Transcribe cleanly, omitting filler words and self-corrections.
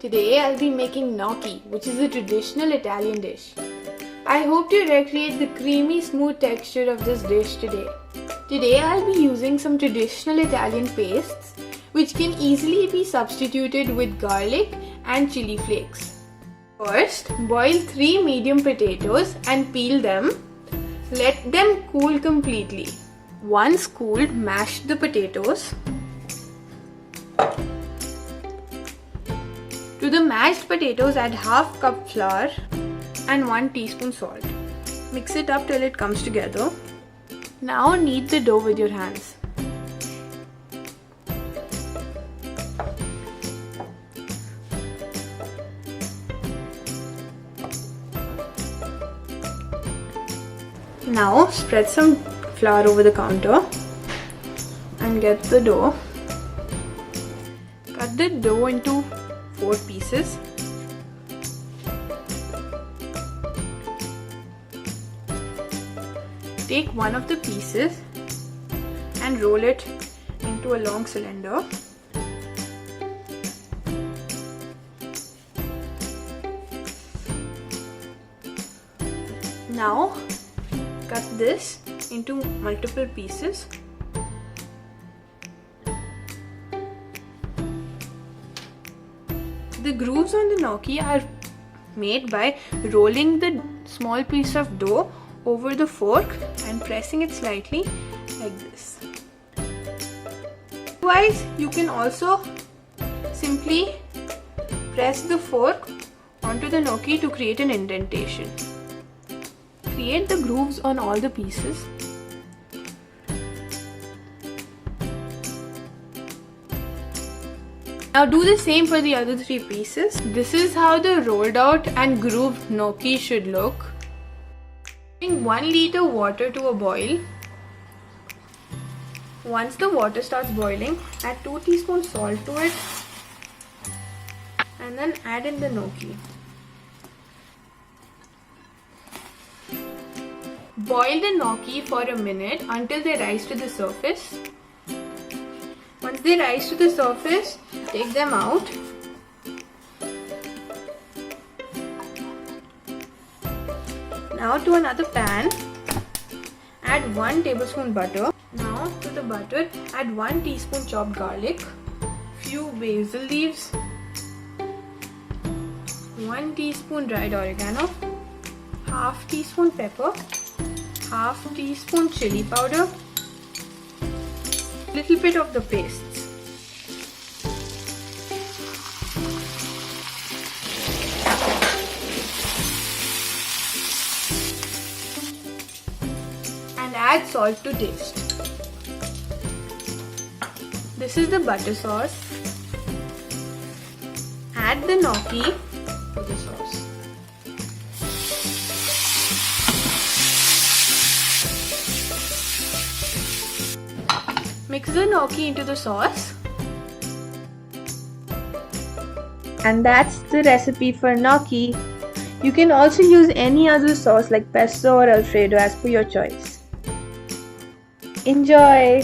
Today I'll be making gnocchi, which is a traditional Italian dish. I hope to recreate the creamy smooth texture of this dish today. Today I'll be using some traditional Italian pastes which can easily be substituted with garlic and chili flakes. First, boil 3 medium potatoes and peel them. Let them cool completely. Once cooled, mash the potatoes. To the mashed potatoes, add half cup flour and 1 teaspoon salt. Mix it up till it comes together. Now knead the dough with your hands. Now spread some flour over the counter and get the dough. Cut the dough into 4 pieces. Take one of the pieces and roll it into a long cylinder. Now cut this into multiple pieces. The grooves on the gnocchi are made by rolling the small piece of dough over the fork and pressing it slightly like this. Otherwise, you can also simply press the fork onto the gnocchi to create an indentation. Create the grooves on all the pieces. Now do the same for the other 3 pieces. This is how the rolled out and grooved gnocchi should look. Bring 1 liter water to a boil. Once the water starts boiling, add 2 teaspoons salt to it and then add in the gnocchi. Boil the gnocchi for a minute until they rise to the surface. Once they rise to the surface, take them out. Now to another pan, add 1 tablespoon butter. Now to the butter, add 1 teaspoon chopped garlic, few basil leaves, 1 teaspoon dried oregano, half teaspoon pepper, half teaspoon chili powder, little bit of the pastes. And add salt to taste. This is the butter sauce. Add the gnocchi to the sauce. Mix the gnocchi into the sauce. And that's the recipe for gnocchi. You can also use any other sauce like pesto or alfredo as per your choice. Enjoy!